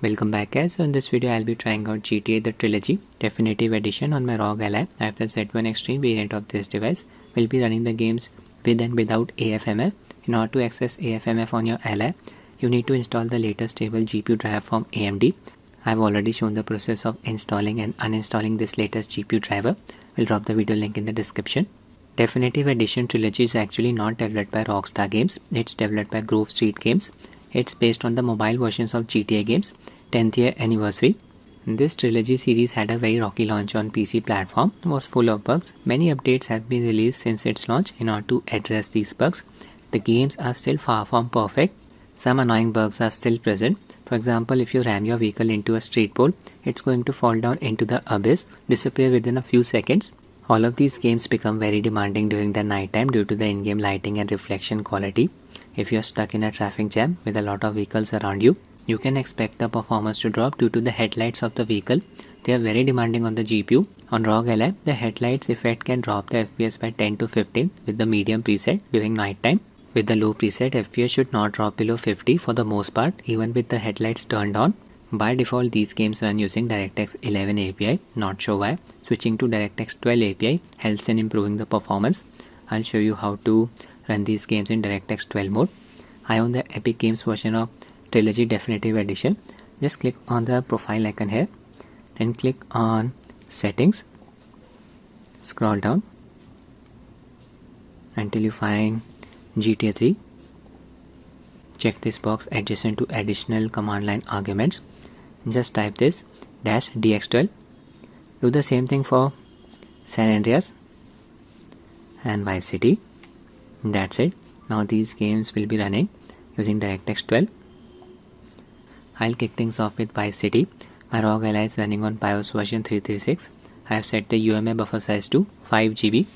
Welcome back guys. So in this video I'll be trying out GTA the Trilogy Definitive Edition on my Rog Ally. I have the Z1 Extreme variant of this device. We'll be running the games with and without AFMF. In order to access AFMF on your Ally, you need to install the latest stable GPU driver from AMD. I've already shown the process of installing and uninstalling this latest GPU driver. We'll drop the video link in the description. Definitive Edition Trilogy is actually not developed by Rockstar Games. It's developed by Grove Street Games. It's based on the mobile versions of GTA games 10th year anniversary. This Trilogy series had a very rocky launch on PC platform, was full of bugs. Many updates have been released since its launch in order to address these bugs. The games are still far from perfect. Some annoying bugs are still present. For example, if you ram your vehicle into a street pole, it's going to fall down into the abyss, disappear within a few seconds. All of these games become very demanding during the night time due to the in-game lighting and reflection quality. If you're stuck in a traffic jam with a lot of vehicles around you, you can expect the performance to drop due to the headlights of the vehicle. They are very demanding on the GPU. On Rog Ally, the headlights effect can drop the FPS by 10 to 15 with the medium preset during night time. With the low preset, FPS should not drop below 50 for the most part, even with the headlights turned on. By default, these games run using DirectX 11 API, not sure why. Switching to DirectX 12 API helps in improving the performance. I'll show you how to run these games in DirectX 12 mode. I own the Epic Games version of Trilogy Definitive Edition. Just click on the profile icon here, then click on Settings, scroll down until you find GTA 3. Check this box adjacent to additional command line arguments. Just type this -DX12. Do the same thing for San Andreas and Vice City. That's it. Now these games will be running using DirectX 12. I'll kick things off with Vice City. My Rog Ally is running on BIOS version 336. I have set the UMA buffer size to 5 GB.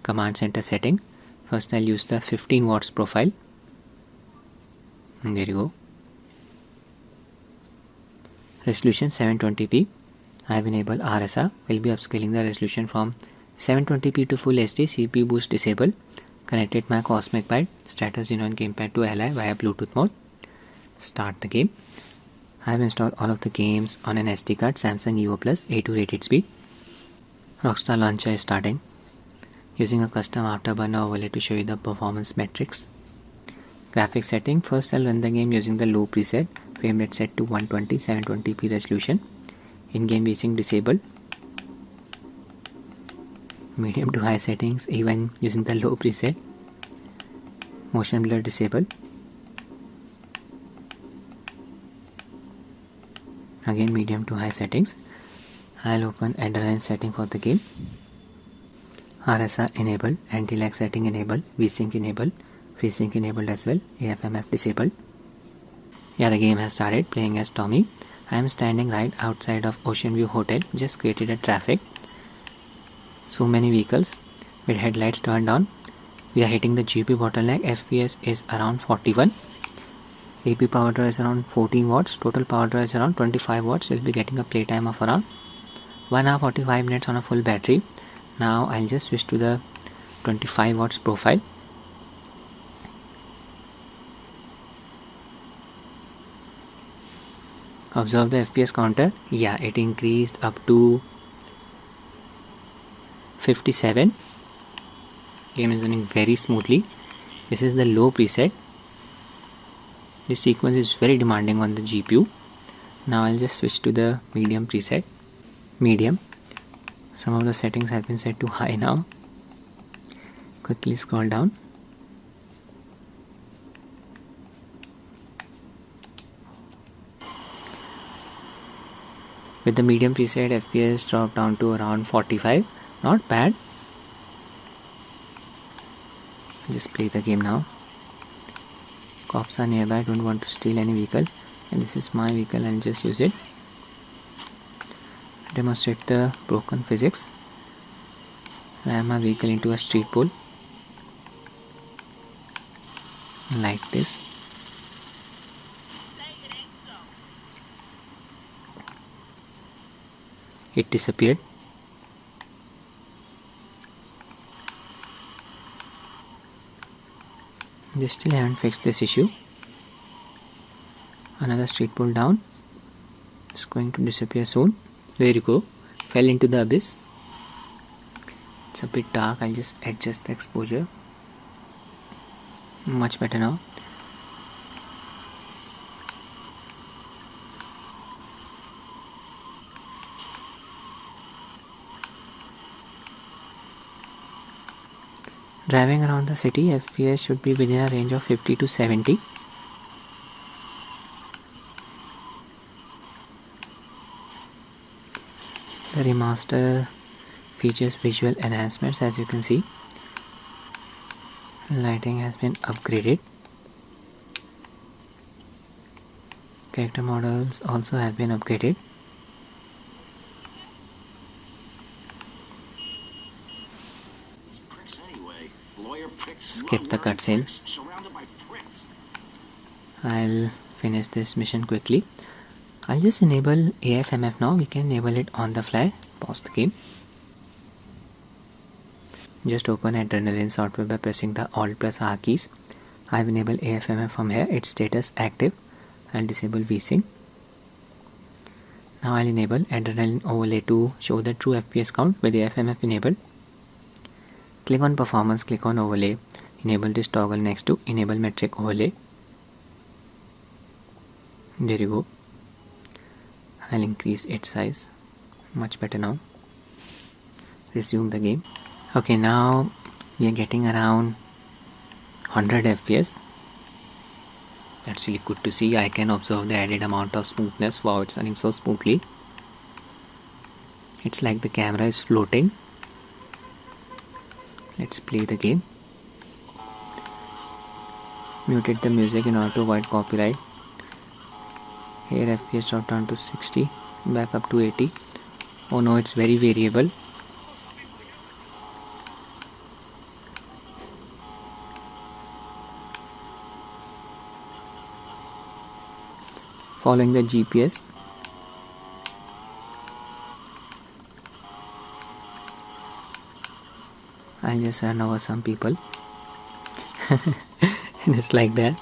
Command center setting. First I'll use the 15 watts profile. And there you go. Resolution 720p. I have enabled RSR. We'll be upscaling the resolution from 720p to full HD. CPU boost disabled. Connected my Cosmic Byte Status Xenon gamepad to Ally via Bluetooth mode. Start the game. I have installed all of the games on an SD card, Samsung Evo Plus A2 rated speed. Rockstar Launcher is starting. Using a custom Afterburner overlay to show you the performance metrics. Graphics setting. First I'll run the game using the low preset. Frame rate set to 120, 720p resolution. In-game VSync disabled. Medium to high settings even using the low preset. Motion blur disabled. Again medium to high settings. I'll open Adrenalin setting for the game. RSR enabled, anti-lag setting enabled, VSync enabled, FreeSync enabled as well, AFMF disabled. Yeah, the game has started. Playing as Tommy. I am standing right outside of Ocean View Hotel. Just created a traffic. So many vehicles with headlights turned on. We are hitting the GPU bottleneck. FPS is around 41. AP power draw is around 14 watts. Total power draw is around 25 watts. We'll be getting a playtime of around 1 hour 45 minutes on a full battery. Now I'll just switch to the 25 watts profile. Observe the FPS counter. Yeah, it increased up to 57. Game is running very smoothly. This is the low preset. This sequence is very demanding on the GPU. Now I'll just switch to the medium preset. Medium. Some of the settings have been set to high now. Quickly scroll down. With the medium preset, FPS dropped down to around 45. Not bad. Just play the game now. Cops are nearby. Don't want to steal any vehicle. And this is my vehicle. I'll just use it. Demonstrate the broken physics. Ram my vehicle into a street pole. Like this. It disappeared. They still haven't fixed this issue. Another street pull down. It's going to disappear soon. There you go. Fell into the abyss. It's a bit dark. I'll just adjust the exposure. Much better now. Driving around the city, FPS should be within a range of 50 to 70. The remaster features visual enhancements, as you can see. Lighting has been upgraded. Character models also have been upgraded. Skip the cutscene. I'll finish this mission quickly. I'll just enable AFMF now. We can enable it on the fly. Pause the game. Just open Adrenalin software by pressing the Alt plus R keys. I've enabled AFMF from here. Its status active. I'll disable VSync. Now I'll enable Adrenalin overlay to show the true FPS count with AFMF enabled. Click on performance, click on overlay. Enable this toggle next to enable metric overlay. There you go. I'll increase its size. Much better now. Resume the game. Okay, now we are getting around 100 FPS. That's really good to see. I can observe the added amount of smoothness. Wow, it's running so smoothly. It's like the camera is floating. Let's play the game. Muted the music in order to avoid copyright. Here FPS dropped down to 60, back up to 80. Oh no, it's very variable. Following the GPS. I'll just run over some people. Just like that.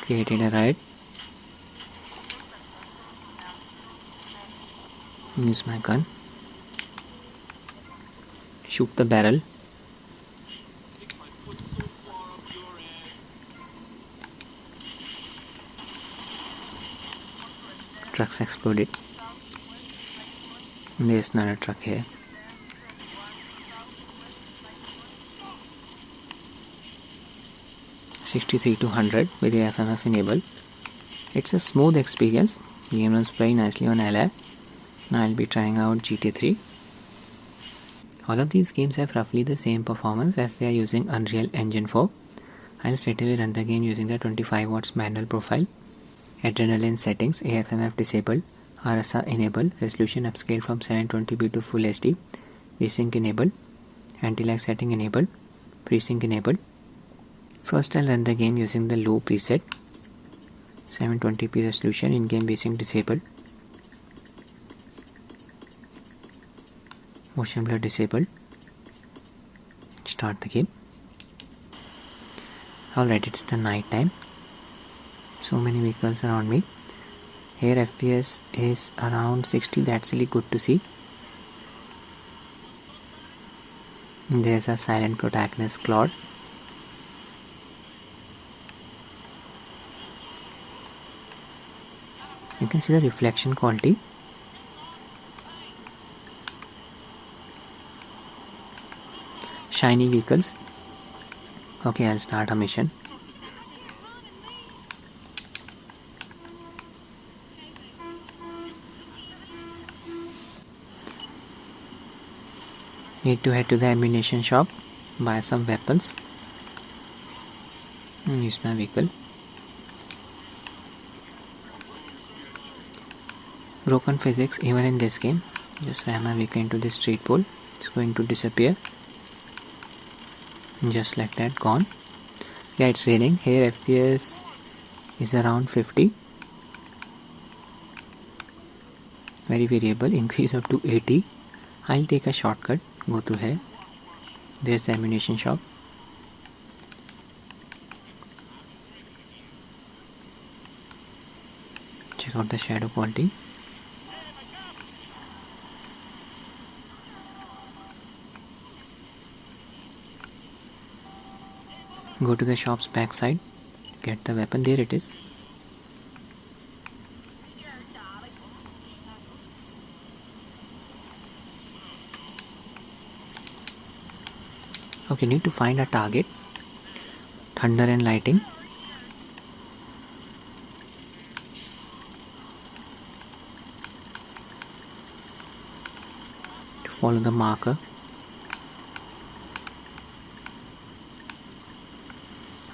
Created a ride. Use my gun. Shoot the barrel. Trucks exploded. There's another truck here. $63 to 100 with the AFMF enabled. It's a smooth experience. The game runs very nicely on Ally. Now I'll be trying out GTA 3. All of these games have roughly the same performance as they are using Unreal Engine 4. I'll straight away run the game using the 25 watts manual profile. Adrenalin settings, AFMF disabled, RSR enabled, resolution upscaled from 720p to Full HD, VSync enabled, anti-lag setting enabled, FreeSync enabled. First I'll run the game using the low preset, 720p resolution, in-game VSync disabled, motion blur disabled. Start the game. Alright, it's the night time. So many vehicles around me. Here FPS is around 60. That's really good to see. There's a silent protagonist, Claude. You can see the reflection quality. Shiny vehicles. Okay, I'll start a mission. Need to head to the ammunition shop, buy some weapons, and use my vehicle. Broken physics even in this game. Just ram my vehicle into this street pole. It's going to disappear. Just like that, gone. Yeah, it's raining. Here FPS is around 50. Very variable. Increase up to 80. I'll take a shortcut. Go through here. There's the ammunition shop. Check out the shadow quality. Go to the shop's back side, get the weapon, there it is. Okay, need to find a target. Thunder and lighting. To follow the marker.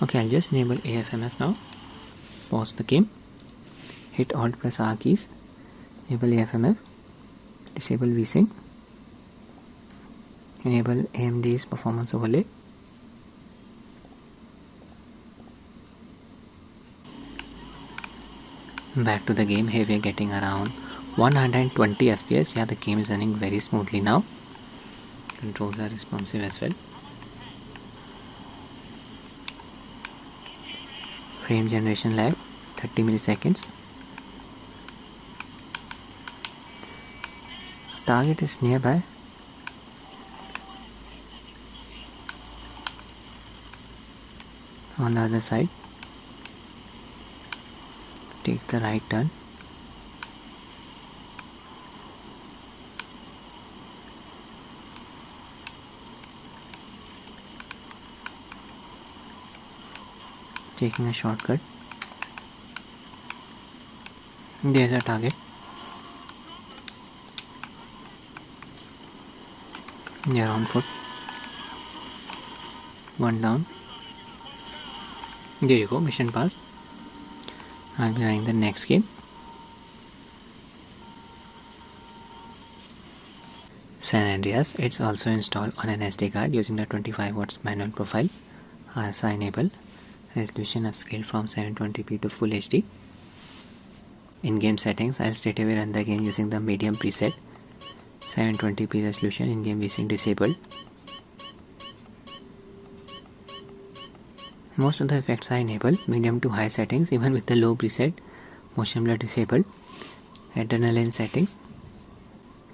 Okay, I'll just enable AFMF now. Pause the game. Hit Alt plus R keys. Enable AFMF. Disable VSync. Enable AMD's performance overlay. Back to the game. Here we are getting around 120 FPS. Yeah, the game is running very smoothly now. Controls are responsive as well. Frame generation lag 30 milliseconds. Target is nearby. On the other side, take the right turn. Taking a shortcut. There's a target. They are on foot. One down. There you go, mission passed. I'll be running the next game. San Andreas. It's also installed on an SD card using the 25 watts manual profile. RSI enabled. Resolution upscaled from 720p to Full HD. In-game settings, I'll straight away run the game using the medium preset. 720p resolution, in-game VSync disabled. Most of the effects are enabled, medium to high settings, even with the low preset. Motion blur disabled. Adrenalin settings.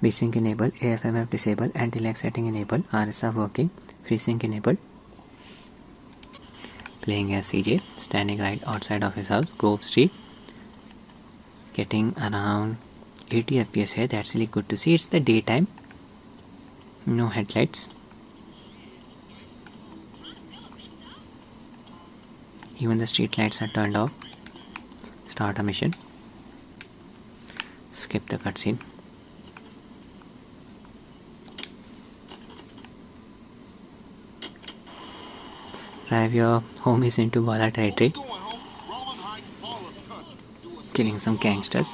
VSync enabled, AFMF disabled, anti-lag setting enabled, RSR working, FreeSync enabled. Playing as CJ, standing right outside of his house, Grove Street. Getting around 80 FPS here, that's really good to see. It's the daytime. No headlights. Even the street lights are turned off. Start a mission. Skip the cutscene. Drive your homies into baller territory. Killing some gangsters.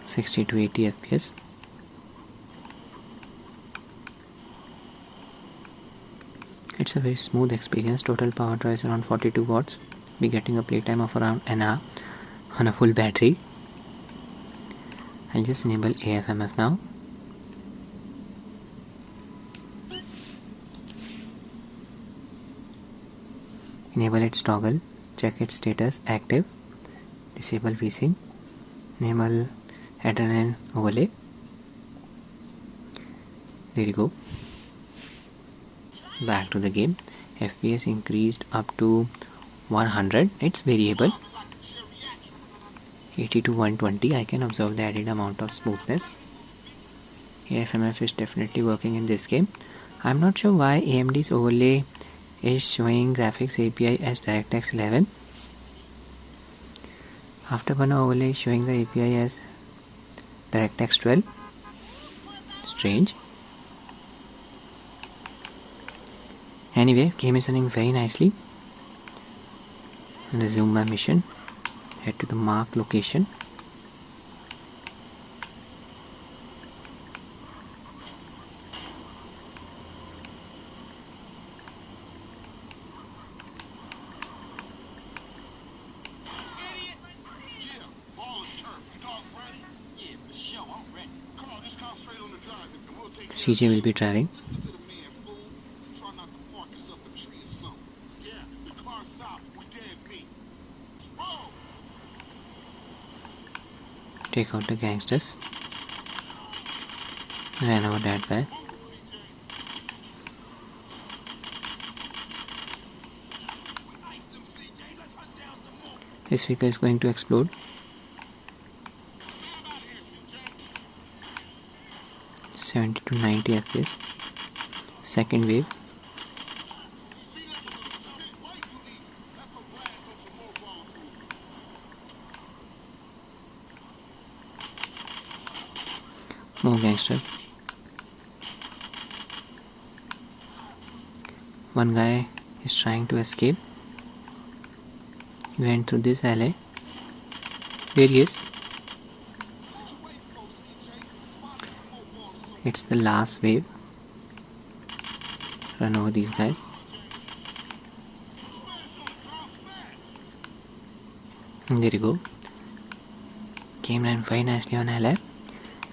$60 to 80 FPS. It's a very smooth experience. Total power draw is around 42 watts. Be getting a playtime of around an hour on a full battery. I'll just enable AFMF now. Enable its toggle. Check its status active. Disable VSync. Enable Adrenalin overlay. There you go. Back to the game. FPS increased up to 100. It's variable. 80 to 120. I can observe the added amount of smoothness. AFMF is definitely working in this game. I'm not sure why AMD's overlay is showing graphics API as DirectX 11. Afterburner overlay is showing the API as DirectX 12. Strange. Anyway, game is running very nicely. Resume my mission. Head to the marked location. Yeah, ball is turf. You dog ready? Yeah, for sure. I'm ready. Come on, just concentrate on the drive. CJ will be driving. Take out the gangsters. Ran over that guy. This vehicle is going to explode. $70 to 90 FPS. Second wave. More gangster. One guy is trying to escape. He went through this alley. There he is. It's the last wave. Run over these guys. And there you go. Game ran very nicely on LF.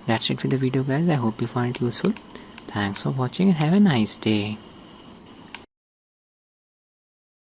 That's it with the video, guys. I hope you found it useful. Thanks for watching and have a nice day.